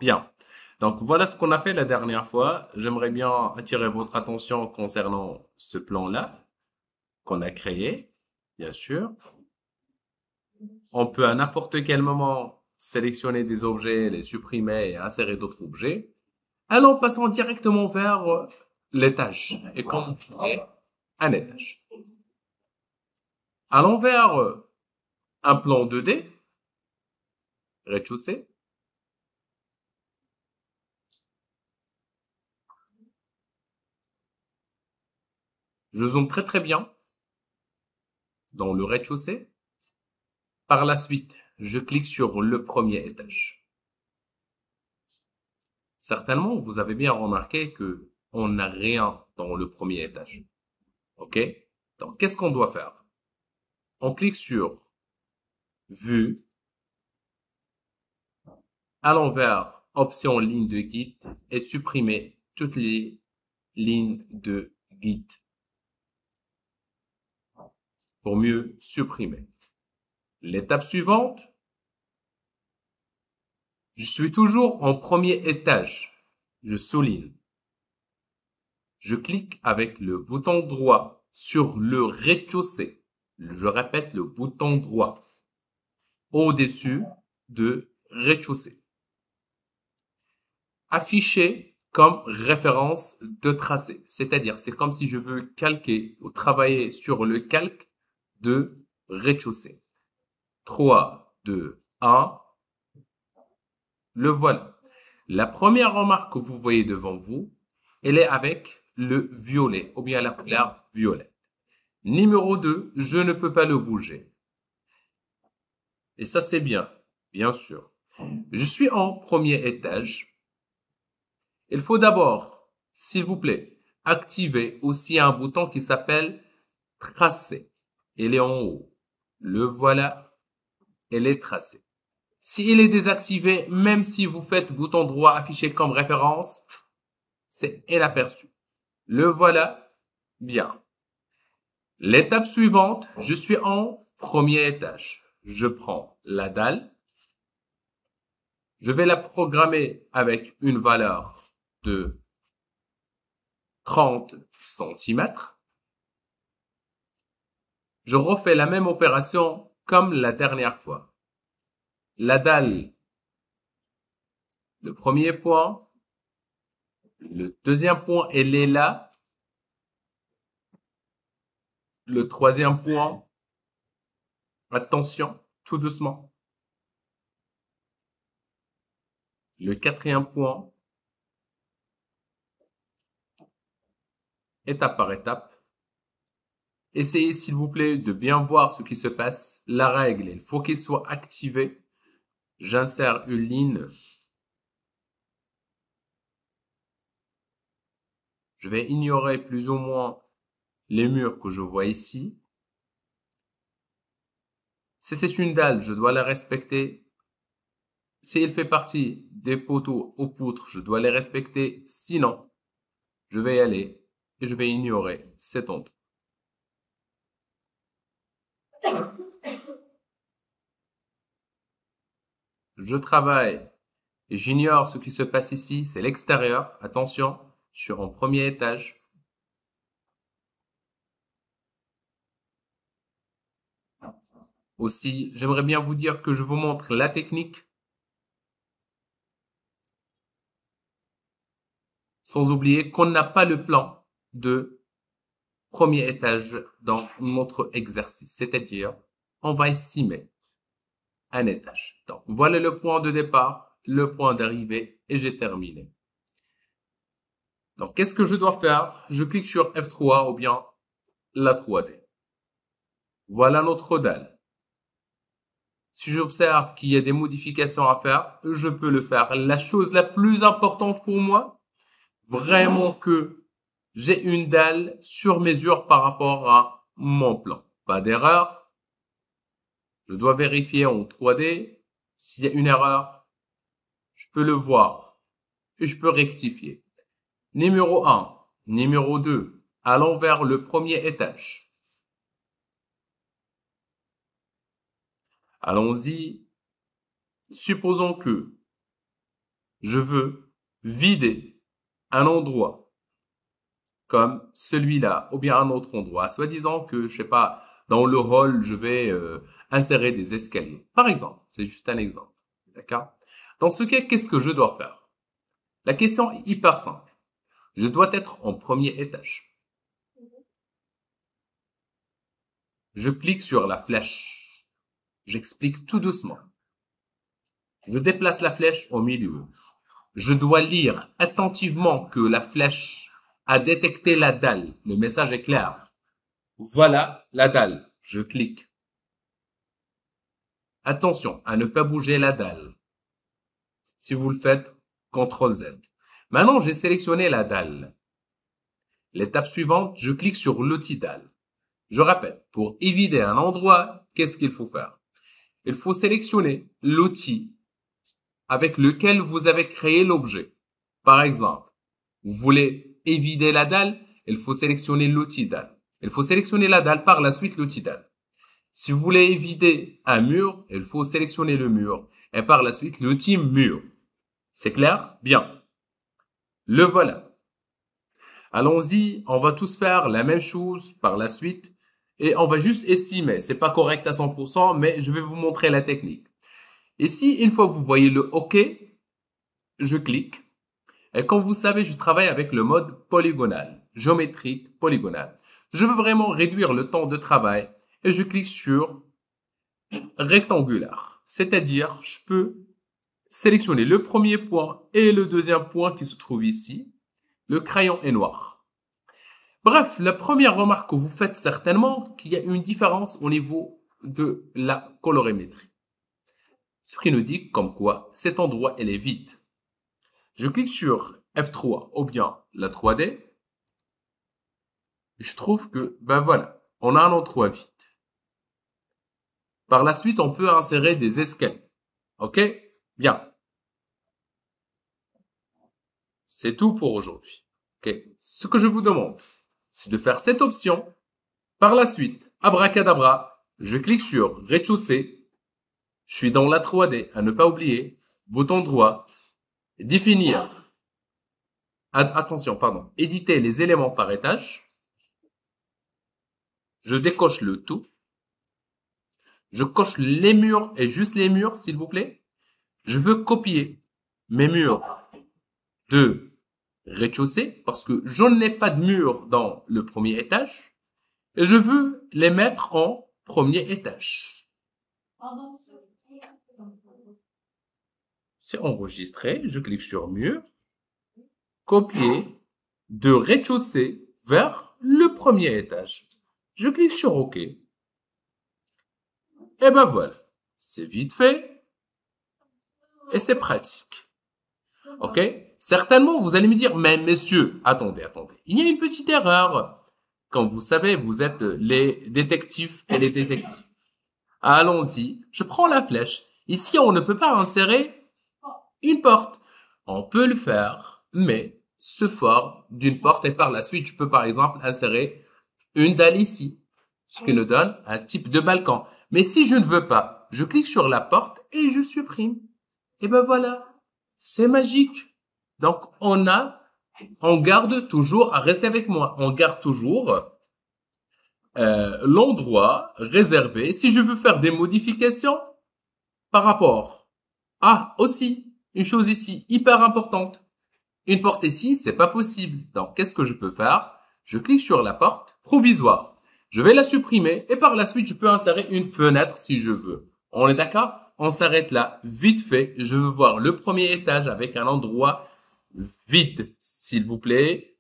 Bien. Donc voilà ce qu'on a fait la dernière fois. J'aimerais bien attirer votre attention concernant ce plan-là qu'on a créé, bien sûr. On peut à n'importe quel moment sélectionner des objets, les supprimer et insérer d'autres objets. Allons, passons directement vers l'étage et comment créer un étage. Allons vers un plan 2D, rez-de-chaussée. Je zoome très très bien dans le rez-de-chaussée. Par la suite, je clique sur le premier étage. Certainement, vous avez bien remarqué que on n'a rien dans le premier étage. OK? Donc, qu'est-ce qu'on doit faire? On clique sur Vue, allons vers Option ligne de guide et supprimer toutes les lignes de guide pour mieux supprimer. L'étape suivante, je suis toujours en premier étage. Je souligne. Je clique avec le bouton droit sur le rez-de-chaussée. Je répète, le bouton droit au-dessus de rez-de-chaussée. Afficher comme référence de tracé. C'est-à-dire, c'est comme si je veux calquer ou travailler sur le calque de rez-de-chaussée. 3, 2, 1. Le voilà. La première remarque que vous voyez devant vous, elle est avec le violet ou bien la couleur violet. Numéro 2, je ne peux pas le bouger. Et ça, c'est bien sûr. Je suis en premier étage. Il faut d'abord, s'il vous plaît, activer aussi un bouton qui s'appelle tracer. Il est en haut. Le voilà, elle est tracée. S'il est désactivé, même si vous faites bouton droit affiché comme référence, c'est inaperçu. Le voilà, bien. L'étape suivante, je suis en premier étage. Je prends la dalle. Je vais la programmer avec une valeur de 30 centimètres. Je refais la même opération comme la dernière fois. La dalle, le premier point, le deuxième point, elle est là. Le troisième point, attention, tout doucement. Le quatrième point, étape par étape. Essayez s'il vous plaît de bien voir ce qui se passe. La règle, il faut qu'il soit activé. J'insère une ligne. Je vais ignorer plus ou moins les murs que je vois ici. Si c'est une dalle, je dois la respecter. Si elle fait partie des poteaux ou poutres, je dois les respecter. Sinon, je vais y aller et je vais ignorer cet onde. Je travaille et j'ignore ce qui se passe ici. C'est l'extérieur. Attention, je suis en premier étage. Aussi, j'aimerais bien vous dire que je vous montre la technique, sans oublier qu'on n'a pas le plan de premier étage dans notre exercice. C'est-à-dire, on va estimer un étage. Donc, voilà le point de départ, le point d'arrivée et j'ai terminé. Donc, qu'est-ce que je dois faire? Je clique sur F3 ou bien la 3D. Voilà notre dalle. Si j'observe qu'il y a des modifications à faire, je peux le faire. La chose la plus importante pour moi, vraiment que j'ai une dalle sur mesure par rapport à mon plan. Pas d'erreur. Je dois vérifier en 3D. S'il y a une erreur, je peux le voir et je peux rectifier. Numéro 1, numéro 2, allons vers le premier étage. Allons-y. Supposons que je veux vider un endroit comme celui-là ou bien un autre endroit, soit disant que, je sais pas, dans le hall, je vais insérer des escaliers. Par exemple, c'est juste un exemple. D'accord? Dans ce cas, qu'est-ce que je dois faire? La question est hyper simple. Je dois être en premier étage. Je clique sur la flèche. J'explique tout doucement. Je déplace la flèche au milieu. Je dois lire attentivement que la flèche a détecté la dalle. Le message est clair. Voilà la dalle. Je clique. Attention à ne pas bouger la dalle. Si vous le faites, CTRL Z. Maintenant, j'ai sélectionné la dalle. L'étape suivante, je clique sur l'outil dalle. Je répète, pour éviter un endroit, qu'est-ce qu'il faut faire? Il faut sélectionner l'outil avec lequel vous avez créé l'objet. Par exemple, vous voulez évider la dalle, il faut sélectionner l'outil dalle. Il faut sélectionner la dalle, par la suite l'outil dalle. Si vous voulez évider un mur, il faut sélectionner le mur et par la suite l'outil mur. C'est clair? Bien. Le voilà. Allons-y, on va tous faire la même chose par la suite et on va juste estimer. C'est pas correct à 100%, mais je vais vous montrer la technique. Ici, une fois que vous voyez le OK, je clique. Et comme vous savez, je travaille avec le mode polygonal, géométrique, polygonal. Je veux vraiment réduire le temps de travail et je clique sur rectangulaire. C'est-à-dire, je peux sélectionner le premier point et le deuxième point qui se trouve ici. Le crayon est noir. Bref, la première remarque que vous faites certainement, qu'il y a une différence au niveau de la colorimétrie. Ce qui nous dit comme quoi cet endroit, elle est vide. Je clique sur F3 ou bien la 3D. Je trouve que, ben voilà, on a un endroit vide. Par la suite, on peut insérer des escaliers. OK? Bien. C'est tout pour aujourd'hui. OK? Ce que je vous demande, c'est de faire cette option. Par la suite, abracadabra, je clique sur rez-de-chaussée. Je suis dans la 3D, à ne pas oublier. Bouton droit, définir. Attention, pardon. Éditer les éléments par étage. Je décoche le tout. Je coche les murs et juste les murs, s'il vous plaît. Je veux copier mes murs de rez-de-chaussée parce que je n'ai pas de mur dans le premier étage et je veux les mettre en premier étage. C'est enregistré. Je clique sur mur. Copier de rez-de-chaussée vers le premier étage. Je clique sur OK. Et ben voilà. C'est vite fait. Et c'est pratique. OK? Certainement, vous allez me dire, mais messieurs, attendez. Il y a une petite erreur. Comme vous savez, vous êtes les détectives et les détectives. Allons-y. Je prends la flèche. Ici, on ne peut pas insérer une porte. On peut le faire, mais sous forme d'une porte. Et par la suite, je peux par exemple insérer une dalle ici. Ce qui nous donne un type de balcon. Mais si je ne veux pas, je clique sur la porte et je supprime. Et ben voilà. C'est magique. Donc, on garde toujours, à rester avec moi, on garde toujours l'endroit réservé. Si je veux faire des modifications par rapport aussi, une chose ici, hyper importante. Une porte ici, c'est pas possible. Donc, qu'est-ce que je peux faire? Je clique sur la porte provisoire. Je vais la supprimer et par la suite, je peux insérer une fenêtre si je veux. On est d'accord? On s'arrête là, vite fait. Je veux voir le premier étage avec un endroit vide, s'il vous plaît.